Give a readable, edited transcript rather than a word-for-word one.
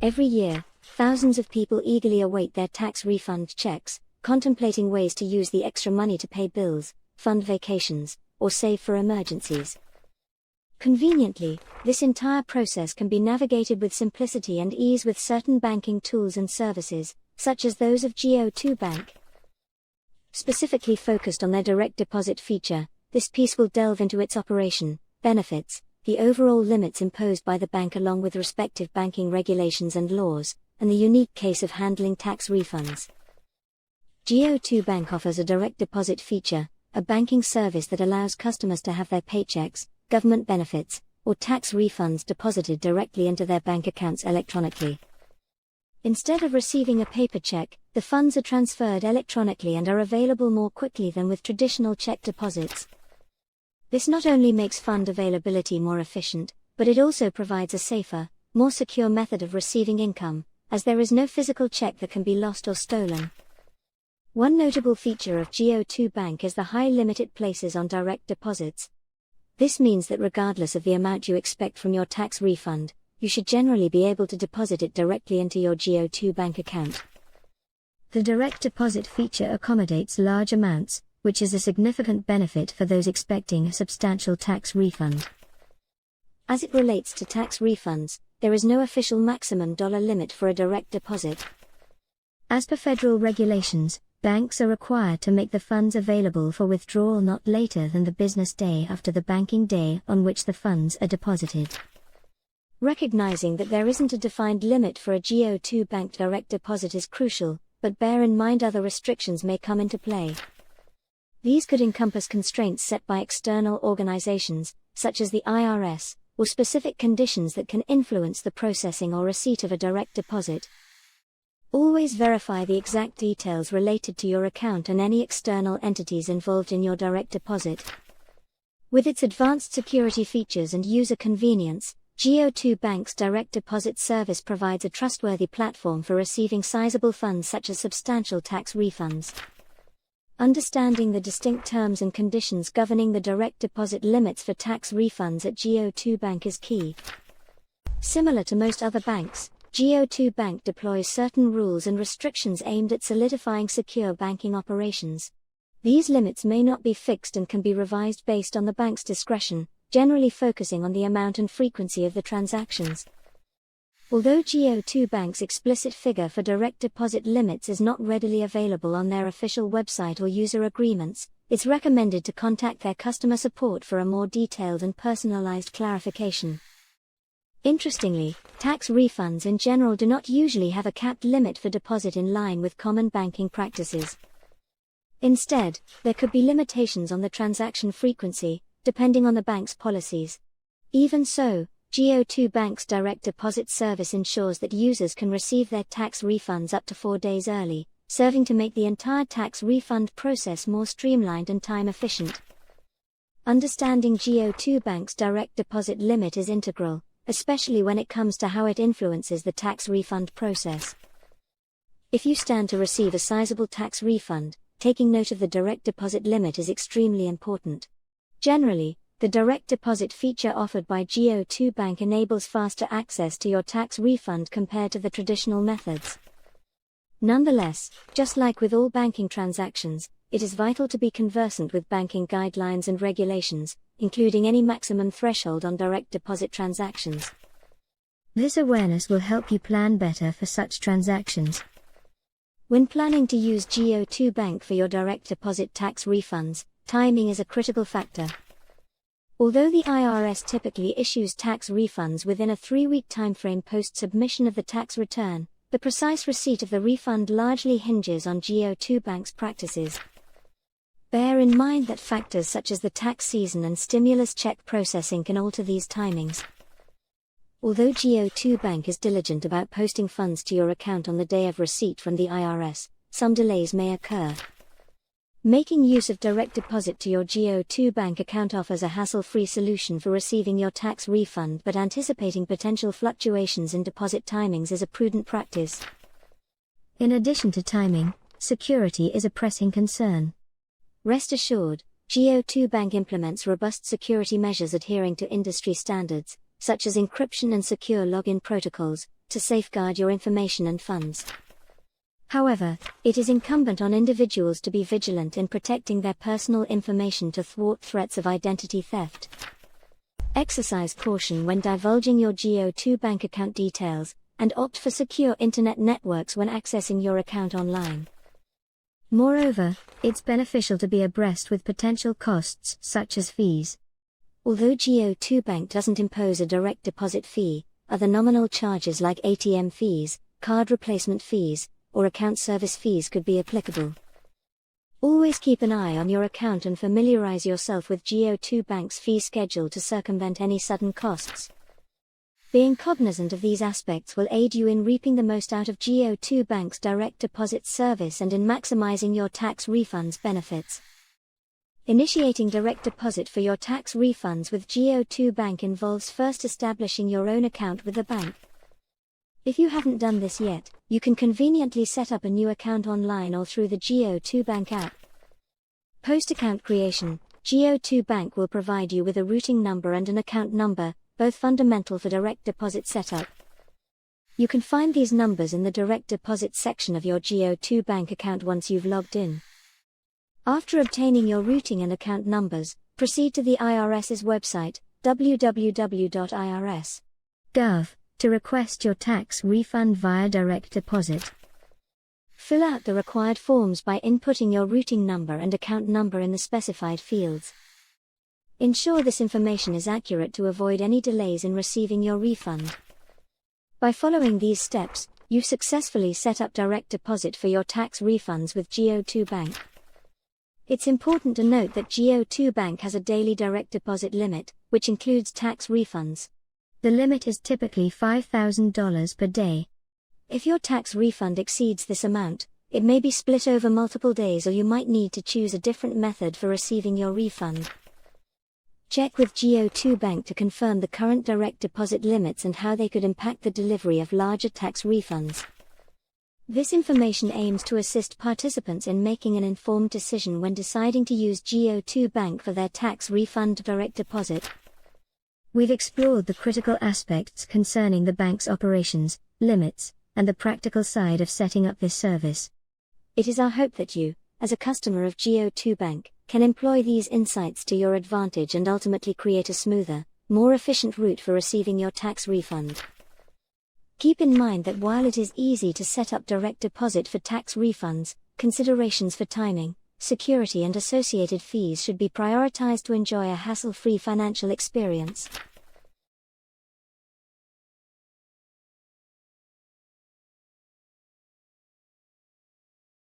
Every year, thousands of people eagerly await their tax refund checks, contemplating ways to use the extra money to pay bills, fund vacations, or save for emergencies. Conveniently, this entire process can be navigated with simplicity and ease with certain banking tools and services, such as those of GO2bank. Specifically focused on their direct deposit feature, this piece will delve into its operation, benefits, the overall limits imposed by the bank along with respective banking regulations and laws, and the unique case of handling tax refunds. GO2bank offers a direct deposit feature, a banking service that allows customers to have their paychecks, government benefits, or tax refunds deposited directly into their bank accounts electronically. Instead of receiving a paper check, the funds are transferred electronically and are available more quickly than with traditional check deposits. This not only makes fund availability more efficient, but it also provides a safer, more secure method of receiving income, as there is no physical check that can be lost or stolen. One notable feature of GO2bank is the high limit it places on direct deposits. This means that regardless of the amount you expect from your tax refund, you should generally be able to deposit it directly into your GO2bank account. The direct deposit feature accommodates large amounts, which is a significant benefit for those expecting a substantial tax refund. As it relates to tax refunds, there is no official maximum dollar limit for a direct deposit. As per federal regulations, banks are required to make the funds available for withdrawal not later than the business day after the banking day on which the funds are deposited. Recognizing that there isn't a defined limit for a GO2bank direct deposit is crucial, but bear in mind other restrictions may come into play. These could encompass constraints set by external organizations, such as the IRS, or specific conditions that can influence the processing or receipt of a direct deposit. Always verify the exact details related to your account and any external entities involved in your direct deposit. With its advanced security features and user convenience, GO2bank's direct deposit service provides a trustworthy platform for receiving sizable funds such as substantial tax refunds. Understanding the distinct terms and conditions governing the direct deposit limits for tax refunds at GO2bank is key. Similar to most other banks, GO2bank deploys certain rules and restrictions aimed at solidifying secure banking operations. These limits may not be fixed and can be revised based on the bank's discretion, generally focusing on the amount and frequency of the transactions. Although GO2bank's explicit figure for direct deposit limits is not readily available on their official website or user agreements, it's recommended to contact their customer support for a more detailed and personalized clarification. Interestingly, tax refunds in general do not usually have a capped limit for deposit in line with common banking practices. Instead, there could be limitations on the transaction frequency, depending on the bank's policies. Even so, GO2bank's direct deposit service ensures that users can receive their tax refunds up to 4 days early, serving to make the entire tax refund process more streamlined and time efficient. Understanding GO2bank's direct deposit limit is integral, especially when it comes to how it influences the tax refund process. If you stand to receive a sizable tax refund, taking note of the direct deposit limit is extremely important. Generally, the direct deposit feature offered by GO2bank enables faster access to your tax refund compared to the traditional methods. Nonetheless, just like with all banking transactions, it is vital to be conversant with banking guidelines and regulations, including any maximum threshold on direct deposit transactions. This awareness will help you plan better for such transactions. When planning to use GO2bank for your direct deposit tax refunds, timing is a critical factor. Although the IRS typically issues tax refunds within a 3-week timeframe post-submission of the tax return, the precise receipt of the refund largely hinges on GO2bank's practices. Bear in mind that factors such as the tax season and stimulus check processing can alter these timings. Although GO2bank is diligent about posting funds to your account on the day of receipt from the IRS, some delays may occur. Making use of direct deposit to your GO2bank account offers a hassle-free solution for receiving your tax refund, but anticipating potential fluctuations in deposit timings is a prudent practice. In addition to timing, security is a pressing concern. Rest assured, GO2bank implements robust security measures adhering to industry standards, such as encryption and secure login protocols, to safeguard your information and funds. However, it is incumbent on individuals to be vigilant in protecting their personal information to thwart threats of identity theft. Exercise caution when divulging your GO2bank account details, and opt for secure internet networks when accessing your account online. Moreover, it's beneficial to be abreast with potential costs such as fees. Although GO2bank doesn't impose a direct deposit fee, other nominal charges like ATM fees, card replacement fees, or account service fees could be applicable. Always keep an eye on your account and familiarize yourself with GO2bank's fee schedule to circumvent any sudden costs. Being cognizant of these aspects will aid you in reaping the most out of GO2bank's direct deposit service and in maximizing your tax refunds benefits. Initiating direct deposit for your tax refunds with GO2bank involves first establishing your own account with the bank. If you haven't done this yet, you can conveniently set up a new account online or through the GO2bank app. Post-account creation, GO2bank will provide you with a routing number and an account number, both fundamental for direct deposit setup. You can find these numbers in the direct deposit section of your GO2bank account once you've logged in. After obtaining your routing and account numbers, proceed to the IRS's website, www.irs.gov, to request your tax refund via direct deposit. Fill out the required forms by inputting your routing number and account number in the specified fields. Ensure this information is accurate to avoid any delays in receiving your refund. By following these steps, you've successfully set up direct deposit for your tax refunds with GO2bank. It's important to note that GO2bank has a daily direct deposit limit, which includes tax refunds. The limit is typically $5,000 per day. If your tax refund exceeds this amount, it may be split over multiple days or you might need to choose a different method for receiving your refund. Check with GO2bank to confirm the current direct deposit limits and how they could impact the delivery of larger tax refunds. This information aims to assist participants in making an informed decision when deciding to use GO2bank for their tax refund direct deposit. We've explored the critical aspects concerning the bank's operations, limits, and the practical side of setting up this service. It is our hope that you, as a customer of GO2bank, can employ these insights to your advantage and ultimately create a smoother, more efficient route for receiving your tax refund. Keep in mind that while it is easy to set up direct deposit for tax refunds, considerations for timing, security and associated fees should be prioritized to enjoy a hassle-free financial experience.